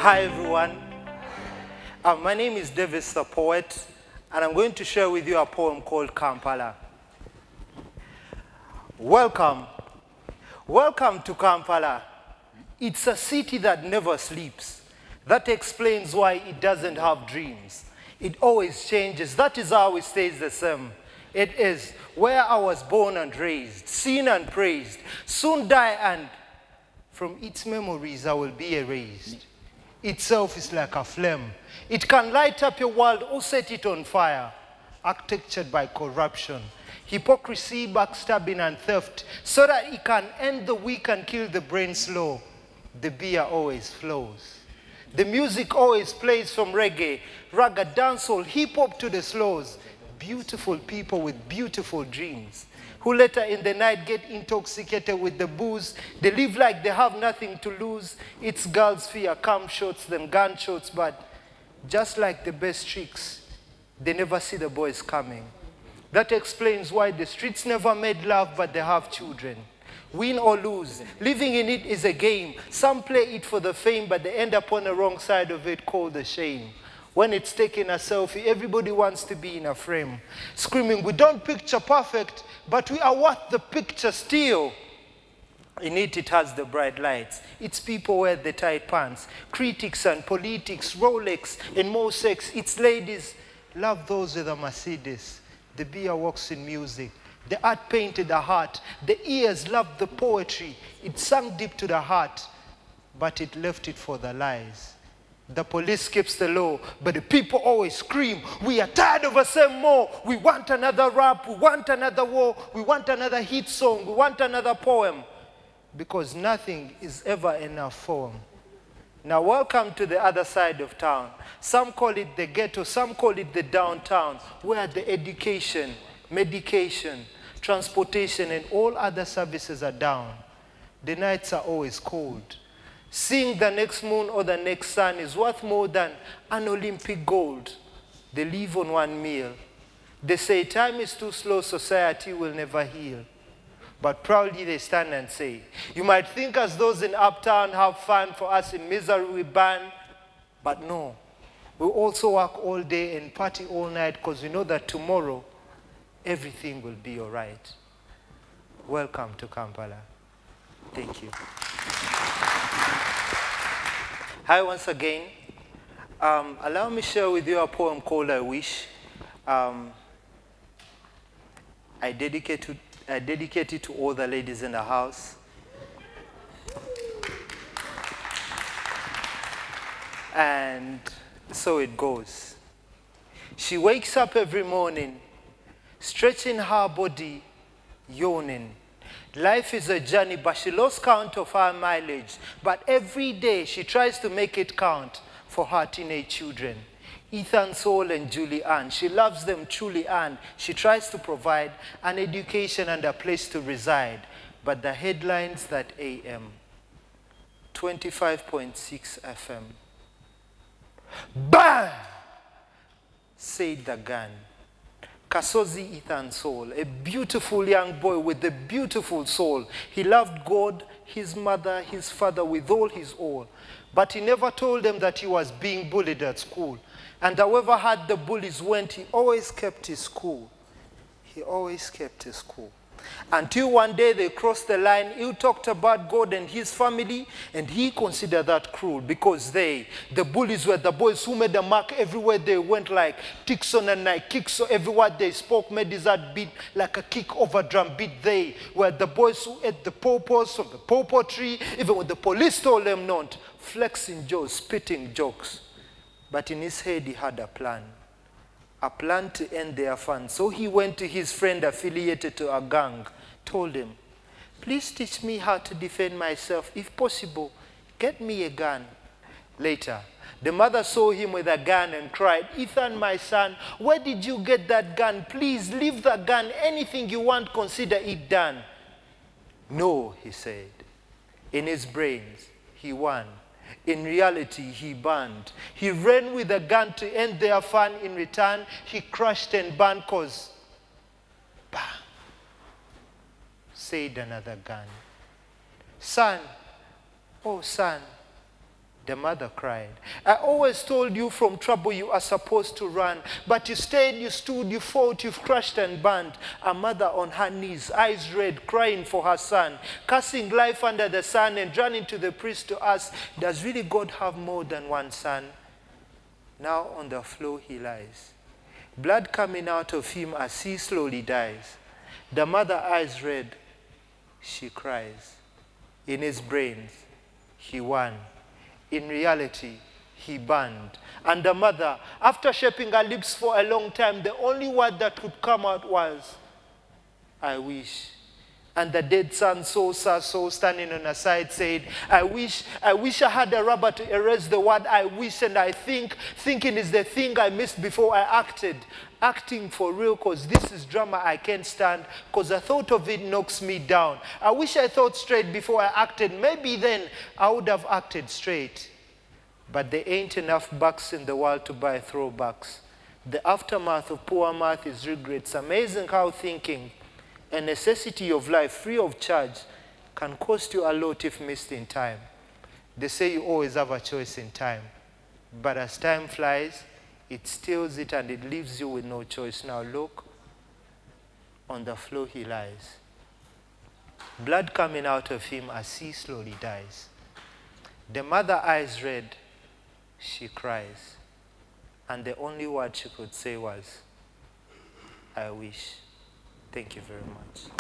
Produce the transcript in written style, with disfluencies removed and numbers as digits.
Hi everyone, my name is Davis the Poet, and I'm going to share with you a poem called Kampala. Welcome to Kampala. It's a city that never sleeps. That explains why it doesn't have dreams. It always changes. That is how it stays the same. It is where I was born and raised, seen and praised, soon die, and from its memories I will be erased. Itself is like a flame. It can light up your world or set it on fire. Architectured by corruption, hypocrisy, backstabbing, and theft, so that it can end the weak and kill the brain slow. The beer always flows. The music always plays from reggae, ragga, dancehall, hip-hop to the slows. Beautiful people with beautiful dreams, who later in the night get intoxicated with the booze. They live like they have nothing to lose. It's girls fear cam shots, then gunshots, but just like the best tricks, they never see the boys coming. That explains why the streets never made love, but they have children. Win or lose, living in it is a game. Some play it for the fame, but they end up on the wrong side of it, called the shame. When it's taking a selfie, everybody wants to be in a frame, screaming, we don't picture perfect, but we are what the picture still. In it, it has the bright lights. Its people wear the tight pants. Critics and politics, Rolex and more sex. Its ladies love those with a Mercedes. The beer walks in music. The art painted a heart. The ears loved the poetry. It sank deep to the heart, but it left it for the lies. The police keeps the law, but the people always scream, we are tired of the same more. We want another rap, we want another war, we want another hit song, we want another poem. Because nothing is ever enough for them. Now welcome to the other side of town. Some call it the ghetto, some call it the downtown, where the education, medication, transportation, and all other services are down. The nights are always cold. Seeing the next moon or the next sun is worth more than an Olympic gold. They live on one meal. They say time is too slow, society will never heal. But proudly they stand and say, you might think as those in uptown have fun, for us in misery we burn. But no, we also work all day and party all night, because we know that tomorrow everything will be all right. Welcome to Kampala. Thank you. Hi once again. Allow me to share with you a poem called I Wish. I dedicate it to all the ladies in the house. And so it goes. She wakes up every morning, stretching her body, yawning. Life is a journey, but she lost count of her mileage. But every day she tries to make it count for her teenage children. Ethan, Soul, and Julie Ann. She loves them truly, and she tries to provide an education and a place to reside. But the headlines that AM, 25.6 FM. Bang! Said the gun. Kasozi Ethan Soul, a beautiful young boy with a beautiful soul. He loved God, his mother, his father with all his all. But he never told them that he was being bullied at school. And however hard the bullies went, he always kept his cool. He always kept his cool. Until one day they crossed the line. He talked about God and his family, and he considered that cruel, because the bullies were the boys who made a mark everywhere they went, like ticks on a night, kicks, so every word they spoke made his heart beat like a kick over drum beat. They were the boys who ate the pawpaws from the pawpaw tree, even when the police told them not, flexing jaws, spitting jokes. But in his head he had a plan to end their fun. So he went to his friend affiliated to a gang, told him, please teach me how to defend myself. If possible, get me a gun. Later, the mother saw him with a gun and cried, Ethan, my son, where did you get that gun? Please leave the gun. Anything you want, consider it done. No, he said. In his brains, he won. In reality, he burned. He ran with a gun to end their fun. In return, he crushed and burned, cause bang, said another gun. Son, oh son, The mother cried. I always told you from trouble you are supposed to run, but you stayed, you stood, you fought, you've crushed and burned. A mother on her knees, eyes red, crying for her son, cursing life under the sun and running to the priest to ask, does really God have more than one son? Now on the floor he lies, blood coming out of him as he slowly dies. The mother, eyes red, she cries. In his brains, he won. In reality, he burned. And the mother, after shaping her lips for a long time, the only word that could come out was, I wish. And the dead son, so standing on her side, said, I wish I had a rubber to erase the word I wish, and I think, thinking is the thing I missed before I acted. Acting for real, because this is drama I can't stand, because the thought of it knocks me down. I wish I thought straight before I acted. Maybe then I would have acted straight. But there ain't enough bucks in the world to buy throwbacks. The aftermath of poor math is regrets. Amazing how thinking, a necessity of life free of charge, can cost you a lot if missed in time. They say you always have a choice in time. But as time flies, it steals it and it leaves you with no choice. Now look, on the floor he lies. Blood coming out of him as he slowly dies. The mother, eyes red, she cries. And the only word she could say was, I wish. Thank you very much.